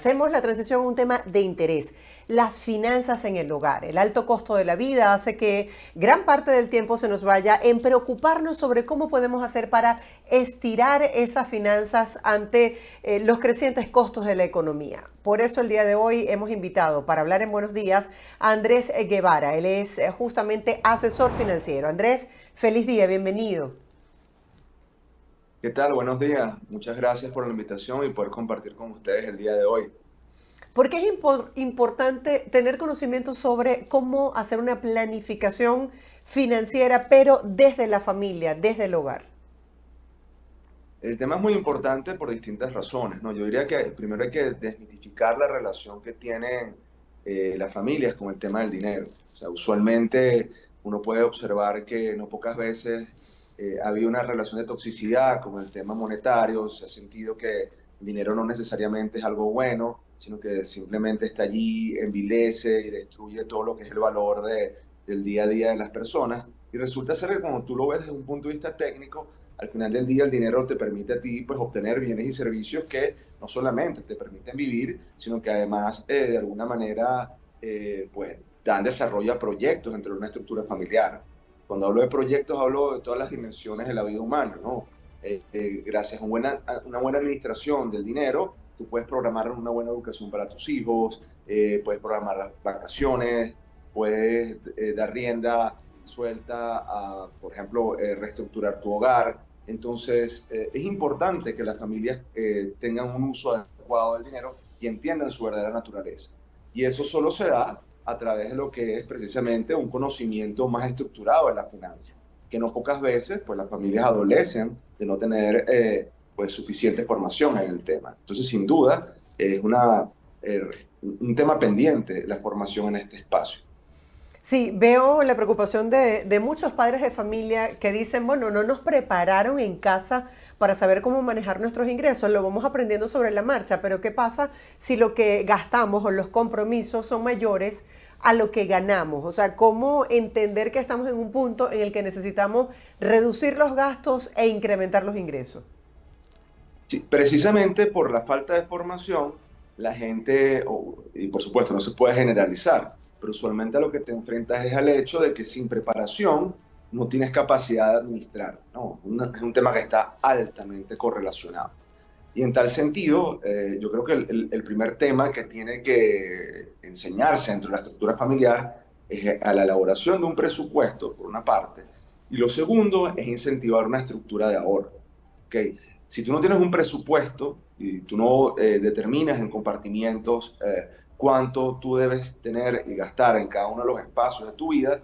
Hacemos la transición a un tema de interés, las finanzas en el hogar. El alto costo de la vida hace que gran parte del tiempo se nos vaya en preocuparnos sobre cómo podemos hacer para estirar esas finanzas ante los crecientes costos de la economía. Por eso el día de hoy hemos invitado para hablar en Buenos Días a Andrés Guevara. Él es justamente asesor financiero. Andrés, feliz día, bienvenido. ¿Qué tal? Buenos días. Muchas gracias por la invitación y poder compartir con ustedes el día de hoy. Porque es importante tener conocimiento sobre cómo hacer una planificación financiera, pero desde la familia, desde el hogar. El tema es muy importante por distintas razones, ¿no? Yo diría que primero hay que desmitificar la relación que tienen las familias con el tema del dinero. O sea, usualmente uno puede observar que no pocas veces ha habido una relación de toxicidad con el tema monetario. Se ha sentido que el dinero no necesariamente es algo bueno, sino que simplemente está allí, envilece y destruye todo lo que es el valor del día a día de las personas. Y resulta ser que cuando tú lo ves desde un punto de vista técnico, al final del día el dinero te permite a ti pues obtener bienes y servicios que no solamente te permiten vivir, sino que además de alguna manera pues dan desarrollo a proyectos dentro de una estructura familiar. Cuando hablo de proyectos hablo de todas las dimensiones de la vida humana, ¿no? Gracias a una buena administración del dinero, tú puedes programar una buena educación para tus hijos, puedes programar las vacaciones, puedes dar rienda suelta a, por ejemplo, reestructurar tu hogar. Entonces, es importante que las familias tengan un uso adecuado del dinero y entiendan su verdadera naturaleza. Y eso solo se da a través de lo que es precisamente un conocimiento más estructurado de la finanza, que no pocas veces pues las familias adolecen de no tener pues suficiente formación en el tema. Entonces, sin duda, es eh, un tema pendiente la formación en este espacio. Sí, veo la preocupación de muchos padres de familia que dicen, bueno, no nos prepararon en casa para saber cómo manejar nuestros ingresos, lo vamos aprendiendo sobre la marcha, pero ¿qué pasa si lo que gastamos o los compromisos son mayores a lo que ganamos? O sea, ¿cómo entender que estamos en un punto en el que necesitamos reducir los gastos e incrementar los ingresos? Sí, precisamente por la falta de formación, la gente, y por supuesto no se puede generalizar, pero usualmente a lo que te enfrentas es al hecho de que sin preparación no tienes capacidad de administrar, ¿no? Es un tema que está altamente correlacionado. Y en tal sentido, yo creo que el primer tema que tiene que enseñarse dentro de la estructura familiar es a la elaboración de un presupuesto, por una parte, y lo segundo es incentivar una estructura de ahorro. ¿Ok? Si tú no tienes un presupuesto y tú no determinas en compartimientos cuánto tú debes tener y gastar en cada uno de los espacios de tu vida,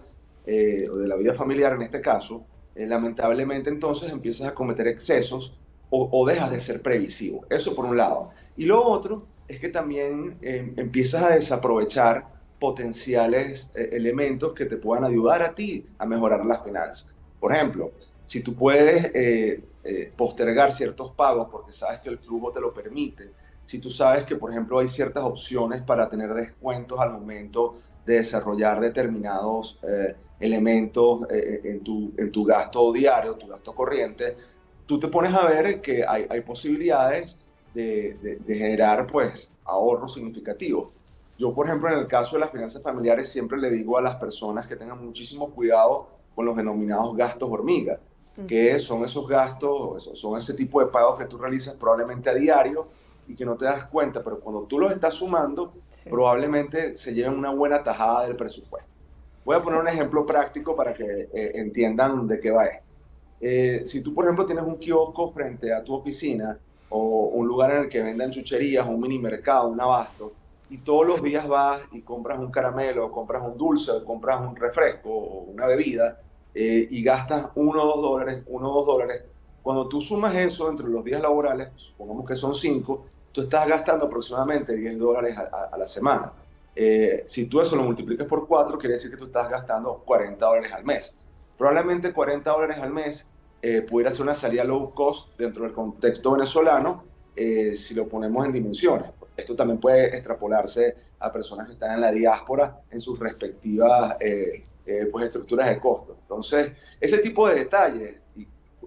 o de la vida familiar en este caso, lamentablemente entonces empiezas a cometer excesos o dejas de ser previsivo. Eso por un lado. Y lo otro es que también empiezas a desaprovechar potenciales elementos que te puedan ayudar a ti a mejorar las finanzas. Por ejemplo, si tú puedes postergar ciertos pagos porque sabes que el flujo te lo permite, si tú sabes que, por ejemplo, hay ciertas opciones para tener descuentos al momento de desarrollar determinados elementos en tu gasto diario, tu gasto corriente, tú te pones a ver que hay posibilidades de generar pues ahorros significativos. Yo, por ejemplo, en el caso de las finanzas familiares, siempre le digo a las personas que tengan muchísimo cuidado con los denominados gastos hormiga, que son esos gastos, son ese tipo de pagos que tú realizas probablemente a diario y que no te das cuenta, pero cuando tú los estás sumando, Sí. probablemente se lleven una buena tajada del presupuesto. Voy a poner un ejemplo práctico para que entiendan de qué va esto. Si tú, por ejemplo, tienes un kiosco frente a tu oficina o un lugar en el que vendan chucherías, un mini mercado, un abasto, y todos los días vas y compras un caramelo, o compras un dulce, o compras un refresco o una bebida y gastas $1 o $2, $1 o $2, cuando tú sumas eso entre los días laborales, supongamos que son 5, tú estás gastando aproximadamente $10 a la semana. Si tú eso lo multiplicas por 4, quiere decir que tú estás gastando $40 al mes. Probablemente $40 al mes pudiera ser una salida low cost dentro del contexto venezolano si lo ponemos en dimensiones. Esto también puede extrapolarse a personas que están en la diáspora en sus respectivas pues estructuras de costo. Entonces, ese tipo de detalles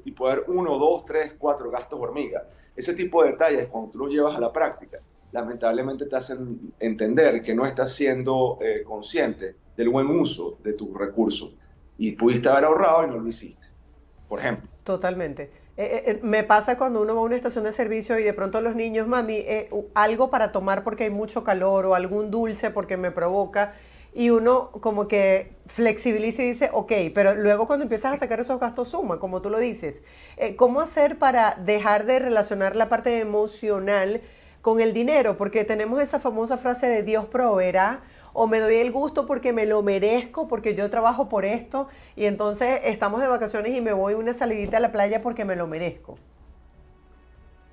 y poder uno, dos, tres, cuatro gastos hormiga, ese tipo de detalles cuando tú los llevas a la práctica, lamentablemente te hacen entender que no estás siendo consciente del buen uso de tus recursos y pudiste haber ahorrado y no lo hiciste, por ejemplo. Totalmente. Me pasa cuando uno va a una estación de servicio y de pronto los niños, mami, algo para tomar porque hay mucho calor o algún dulce porque me provoca. Y uno como que flexibiliza y dice, ok, pero luego cuando empiezas a sacar esos gastos suma, como tú lo dices. ¿Cómo hacer para dejar de relacionar la parte emocional con el dinero? Porque tenemos esa famosa frase de Dios proveerá, o me doy el gusto porque me lo merezco, porque yo trabajo por esto, y entonces estamos de vacaciones y me voy una salidita a la playa porque me lo merezco.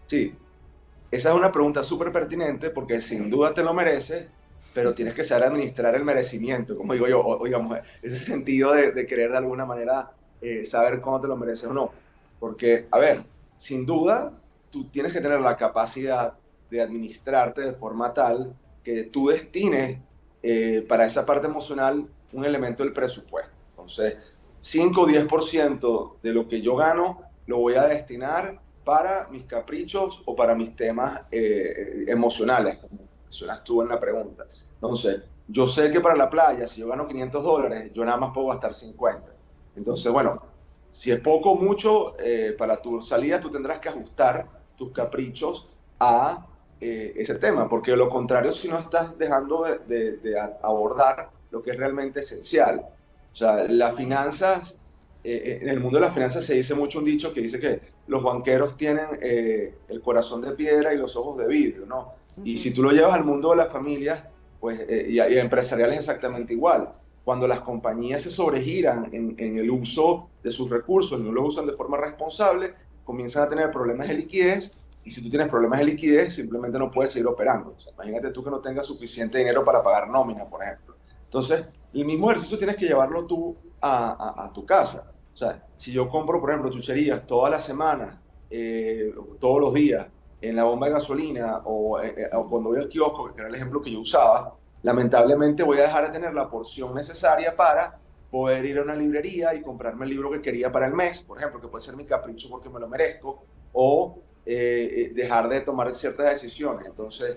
Sí, esa es una pregunta súper pertinente porque sin duda te lo mereces, pero tienes que saber administrar el merecimiento, como digo yo, o digamos, ese sentido de querer de alguna manera saber cómo te lo mereces o no. Porque, a ver, sin duda, tú tienes que tener la capacidad de administrarte de forma tal que tú destines para esa parte emocional un elemento del presupuesto. Entonces, 5 o 10% de lo que yo gano lo voy a destinar para mis caprichos o para mis temas emocionales, como mencionas tú en la pregunta. Entonces, yo sé que para la playa, si yo gano $500, yo nada más puedo gastar 50. Entonces, bueno, si es poco o mucho, para tu salida tú tendrás que ajustar tus caprichos a ese tema, porque de lo contrario, si no estás dejando de abordar lo que es realmente esencial. O sea, las finanzas, en el mundo de las finanzas se dice mucho un dicho que dice que los banqueros tienen el corazón de piedra y los ojos de vidrio, ¿no? Y si tú lo llevas al mundo de las familias, pues, y empresarial es exactamente igual. Cuando las compañías se sobregiran en el uso de sus recursos, no lo usan de forma responsable, comienzan a tener problemas de liquidez, y si tú tienes problemas de liquidez, simplemente no puedes seguir operando. O sea, imagínate tú que no tengas suficiente dinero para pagar nómina, por ejemplo. Entonces, el mismo ejercicio tienes que llevarlo tú a tu casa. O sea, si yo compro, por ejemplo, chucherías todas las semanas, todos los días, en la bomba de gasolina o cuando voy al kiosco, que era el ejemplo que yo usaba, lamentablemente voy a dejar de tener la porción necesaria para poder ir a una librería y comprarme el libro que quería para el mes, por ejemplo, que puede ser mi capricho porque me lo merezco, o dejar de tomar ciertas decisiones. Entonces,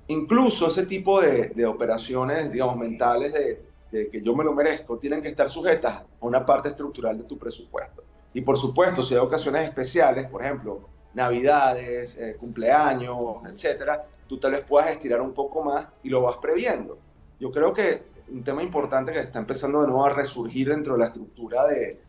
incluso ese tipo de operaciones, digamos, mentales de que yo me lo merezco, tienen que estar sujetas a una parte estructural de tu presupuesto. Y por supuesto, si hay ocasiones especiales, por ejemplo, navidades, cumpleaños, etcétera, tú tal vez puedas estirar un poco más y lo vas previendo. Yo creo que un tema importante que está empezando de nuevo a resurgir dentro de la estructura de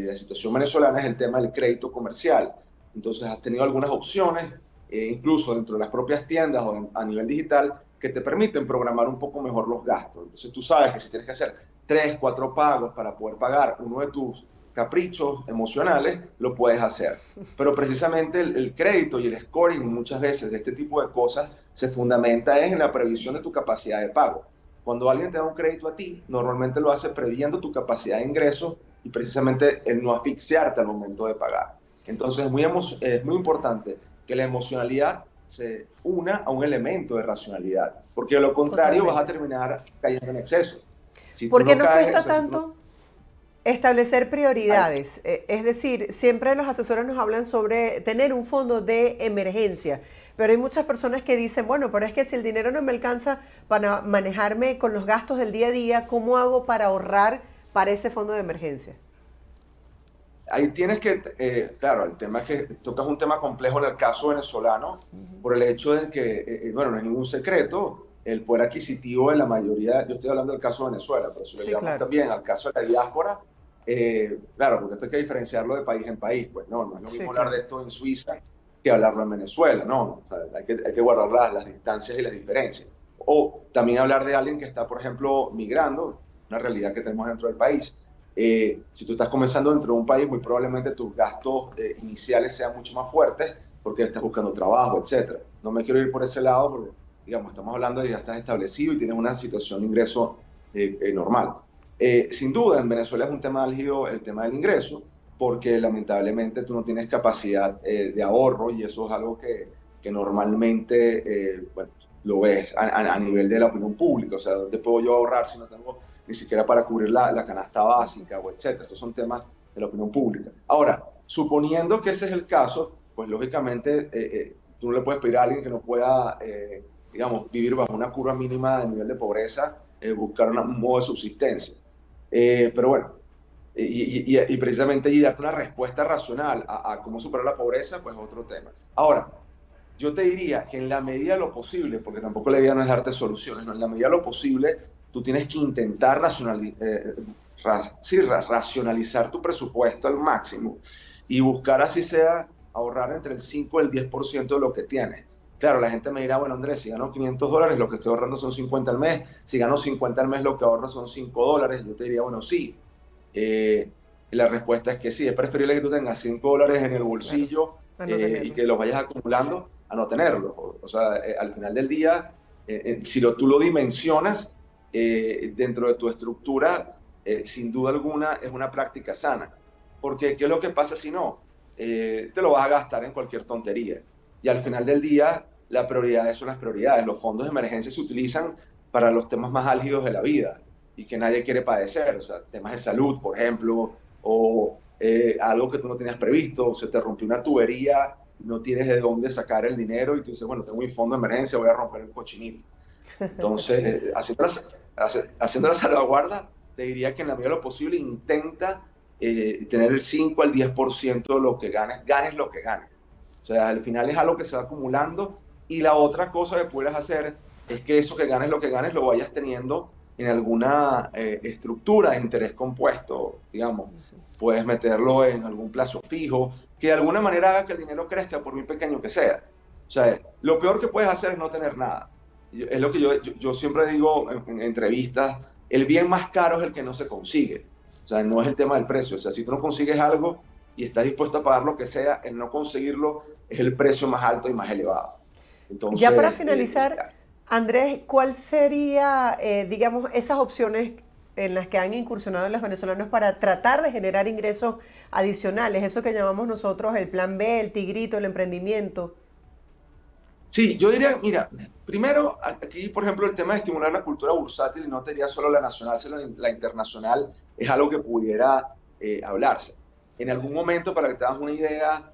la situación venezolana es el tema del crédito comercial. Entonces, has tenido algunas opciones, incluso dentro de las propias tiendas o a nivel digital, que te permiten programar un poco mejor los gastos. Entonces, tú sabes que si tienes que hacer 3, 4 pagos para poder pagar uno de tus caprichos emocionales, lo puedes hacer. Pero precisamente el crédito y el scoring muchas veces de este tipo de cosas se fundamenta en la previsión de tu capacidad de pago. Cuando alguien te da un crédito a ti, normalmente lo hace previendo tu capacidad de ingreso y precisamente el no asfixiarte al momento de pagar. Entonces es muy importante que la emocionalidad se una a un elemento de racionalidad, porque de lo contrario vas a Totalmente. terminar cayendo en exceso. Si tú ¿Por qué no nos caes, o cuesta sea, si tú no, tanto establecer hay, prioridades? Es decir, siempre los asesores nos hablan sobre tener un fondo de emergencia, pero hay muchas personas que dicen, bueno, pero es que si el dinero no me alcanza para manejarme con los gastos del día a día, ¿cómo hago para ahorrar para ese fondo de emergencia? ahí tienes que, claro, el tema es que tocas un tema complejo en el caso venezolano, por el hecho de que, bueno, no es ningún secreto, el poder adquisitivo de la mayoría, yo estoy hablando del caso de Venezuela, pero si lo Sí, llevamos claro. también al caso de la diáspora, claro, porque esto hay que diferenciarlo de país en país, pues no es lo Sí, mismo hablar de claro. esto en Suiza que hablarlo en Venezuela, no, o sea, hay que guardar las distancias y las diferencias. O también hablar de alguien que está, por ejemplo, migrando, una realidad que tenemos dentro del país. Si tú estás comenzando dentro de un país, muy probablemente tus gastos iniciales sean mucho más fuertes porque estás buscando trabajo, etcétera. No me quiero ir por ese lado porque, digamos, estamos hablando de que ya estás establecido y tienes una situación de ingreso normal. Sin duda, en Venezuela es un tema álgido el tema del ingreso, porque lamentablemente tú no tienes capacidad de ahorro y eso es algo que normalmente, bueno, lo ves a nivel de la opinión pública. O sea, ¿dónde puedo yo ahorrar si no tengo ni siquiera para cubrir la canasta básica o etcétera? Estos son temas de la opinión pública. Ahora, suponiendo que ese es el caso, pues lógicamente tú no le puedes pedir a alguien que no pueda digamos, vivir bajo una curva mínima de nivel de pobreza, buscar un modo de subsistencia. Pero bueno, y precisamente y darte una respuesta racional a cómo superar la pobreza, pues es otro tema. Ahora, yo te diría que en la medida de lo posible, porque tampoco la idea no es darte soluciones, no, en la medida de lo posible, tú tienes que intentar racionalizar tu presupuesto al máximo y buscar así sea ahorrar entre el 5 y el 10% de lo que tienes. Claro, la gente me dirá, bueno, Andrés, si gano $500, lo que estoy ahorrando son 50 al mes. Si gano 50 al mes, lo que ahorro son $5. Yo te diría, bueno, sí. La respuesta es que sí, es preferible que tú tengas $5 en el Claro, bolsillo a no y tenerlo. que los vayas acumulando a no tenerlos. O sea, al final del día, si tú lo dimensionas dentro de tu estructura, sin duda alguna es una práctica sana. Porque, ¿qué es lo que pasa si no? Te lo vas a gastar en cualquier tontería. Y al final del día, las prioridades son las prioridades. Los fondos de emergencia se utilizan para los temas más álgidos de la vida y que nadie quiere padecer, o sea, temas de salud, por ejemplo, o algo que tú no tenías previsto, o se te rompió una tubería, no tienes de dónde sacar el dinero y tú dices, bueno, tengo mi fondo de emergencia, voy a romper el cochinito. Entonces, haciendo la salvaguarda, te diría que en la medida de lo posible intenta tener el 5 al 10% de lo que ganes, ganes lo que ganes. O sea, al final es algo que se va acumulando y la otra cosa que puedes hacer es que eso que ganes lo que ganes lo vayas teniendo en alguna estructura de interés compuesto, digamos. Puedes meterlo en algún plazo fijo, que de alguna manera haga que el dinero crezca por muy pequeño que sea. O sea, lo peor que puedes hacer es no tener nada. Es lo que yo siempre digo en entrevistas, el bien más caro es el que no se consigue. O sea, no es el tema del precio. O sea, si tú no consigues algo y estás dispuesto a pagar lo que sea, el no conseguirlo es el precio más alto y más elevado. Ya para Entonces, finalizar, Andrés, ¿cuál sería, digamos, esas opciones en las que han incursionado los venezolanos para tratar de generar ingresos adicionales? Eso que llamamos nosotros el plan B, el tigrito, el emprendimiento. sí, yo diría, mira, primero, aquí, por ejemplo, el tema de estimular la cultura bursátil, y no te diría solo la nacional, sino la internacional, es algo que pudiera hablarse. En algún momento, para que te hagas una idea,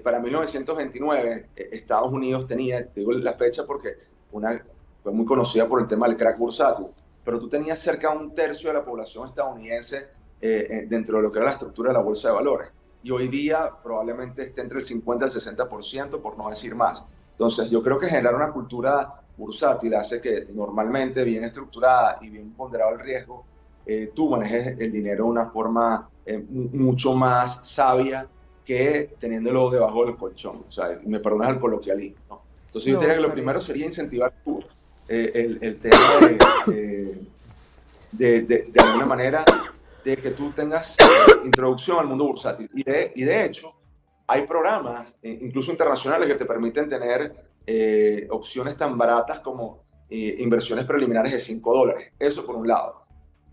para 1929, Estados Unidos tenía, te digo la fecha porque fue muy conocida por el tema del crack bursátil, pero tú tenías cerca de un tercio de la población estadounidense dentro de lo que era la estructura de la bolsa de valores. Y hoy día probablemente esté entre el 50 y el 60%, por no decir más. Entonces, yo creo que generar una cultura bursátil hace que normalmente, bien estructurada y bien ponderado el riesgo, tú manejes el dinero de una forma mucho más sabia que teniéndolo debajo del colchón. O sea, me perdonas el coloquialismo, ¿no? Entonces, yo No, diría que lo está bien. primero sería incentivar el tema de alguna manera, de que tú tengas introducción al mundo bursátil. Y de hecho, hay programas, incluso internacionales, que te permiten tener opciones tan baratas como inversiones preliminares de $5. Eso por un lado.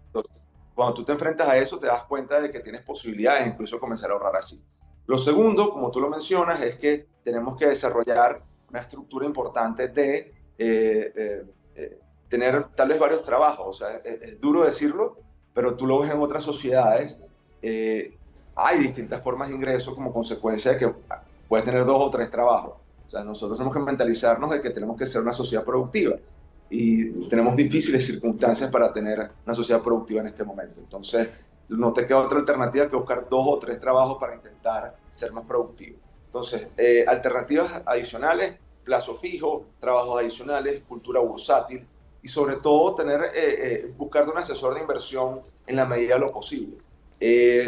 Entonces, cuando tú te enfrentas a eso, te das cuenta de que tienes posibilidades de incluso comenzar a ahorrar así. Lo segundo, como tú lo mencionas, es que tenemos que desarrollar una estructura importante de tener tal vez varios trabajos. O sea, es duro decirlo, pero tú lo ves en otras sociedades. eh, Hay distintas formas de ingreso como consecuencia de que puedes tener dos o tres trabajos. O sea, nosotros tenemos que mentalizarnos de que tenemos que ser una sociedad productiva y tenemos difíciles circunstancias para tener una sociedad productiva en este momento. Entonces, no te queda otra alternativa que buscar dos o tres trabajos para intentar ser más productivo. Entonces, alternativas adicionales, plazo fijo, trabajos adicionales, cultura bursátil y sobre todo buscarte un asesor de inversión en la medida de lo posible.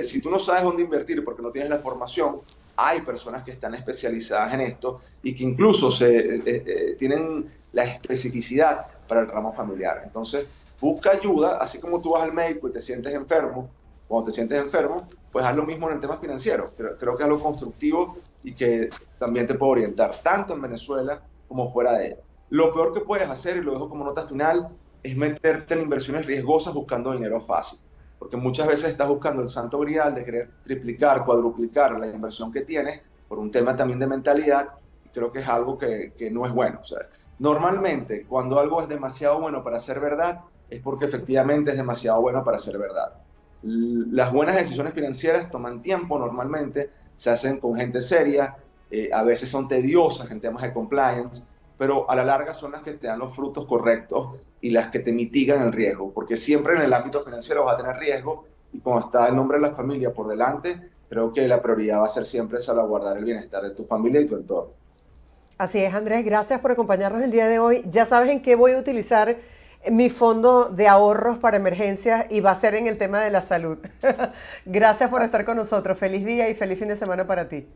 Si tú no sabes dónde invertir porque no tienes la formación, hay personas que están especializadas en esto y que incluso tienen la especificidad para el ramo familiar. Entonces, busca ayuda, así como tú vas al médico y te sientes enfermo, cuando te sientes enfermo, pues haz lo mismo en el tema financiero. Creo que es algo constructivo y que también te puede orientar, tanto en Venezuela como fuera de ella. Lo peor que puedes hacer, y lo dejo como nota final, es meterte en inversiones riesgosas buscando dinero fácil. Porque muchas veces estás buscando el santo grial de querer triplicar, cuadruplicar la inversión que tienes por un tema también de mentalidad, y creo que es algo que no es bueno. O sea, normalmente, cuando algo es demasiado bueno para ser verdad, es porque efectivamente es demasiado bueno para ser verdad. Las buenas decisiones financieras toman tiempo normalmente, se hacen con gente seria, a veces son tediosas en temas de compliance, pero a la larga son las que te dan los frutos correctos y las que te mitigan el riesgo, porque siempre en el ámbito financiero vas a tener riesgo y cuando está el nombre de la familia por delante, creo que la prioridad va a ser siempre salvaguardar el bienestar de tu familia y tu entorno. Así es, Andrés, gracias por acompañarnos el día de hoy. Ya sabes en qué voy a utilizar mi fondo de ahorros para emergencias y va a ser en el tema de la salud. Gracias por estar con nosotros. Feliz día y feliz fin de semana para ti.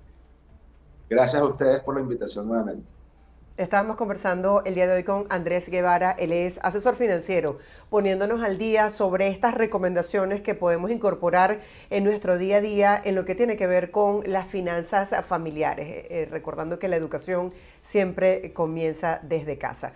Gracias a ustedes por la invitación nuevamente. Estábamos conversando el día de hoy con Andrés Guevara, él es asesor financiero, poniéndonos al día sobre estas recomendaciones que podemos incorporar en nuestro día a día en lo que tiene que ver con las finanzas familiares, recordando que la educación siempre comienza desde casa.